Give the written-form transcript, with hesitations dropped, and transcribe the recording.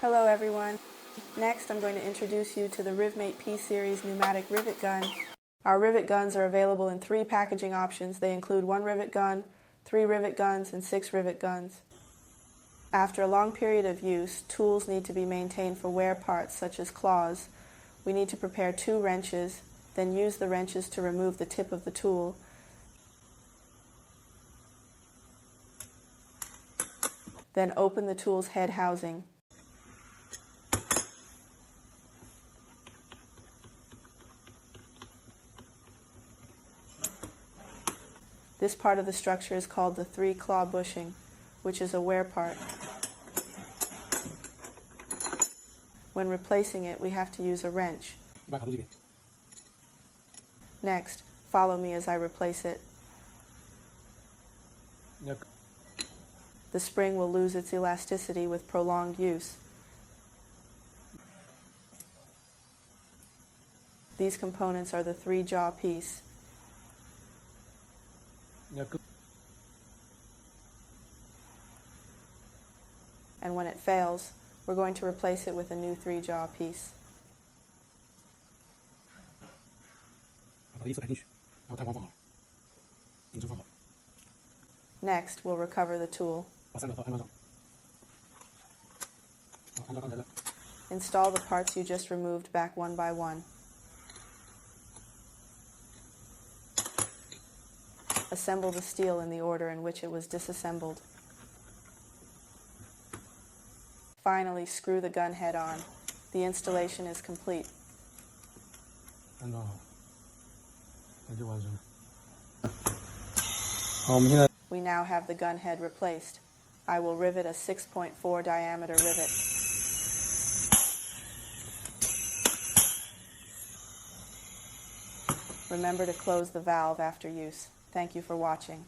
Hello everyone. Next I'm going to introduce you to the Rivmate P-Series pneumatic rivet gun. Our rivet guns are available in 3 packaging options. They include 1 rivet gun, 3 rivet guns, and 6 rivet guns. After a long period of use, tools need to be maintained for wear parts such as claws. We need to prepare 2 wrenches, then use the wrenches to remove the tip of the tool. Then open the tool's head housing. This part of the structure is called the 3-claw bushing, which is a wear part. When replacing it, we have to use a wrench. Next, follow me as I replace it. The spring will lose its elasticity with prolonged use. These components are the 3-jaw piece. And when it fails, we're going to replace it with a new 3-jaw piece. Next, we'll recover the tool. Install the parts you just removed back one by one. Assemble the steel in the order in which it was disassembled. Finally, screw the gun head on. The installation is complete. We now have the gun head replaced. I will rivet a 6.4 diameter rivet. Remember to close the valve after use. Thank you for watching.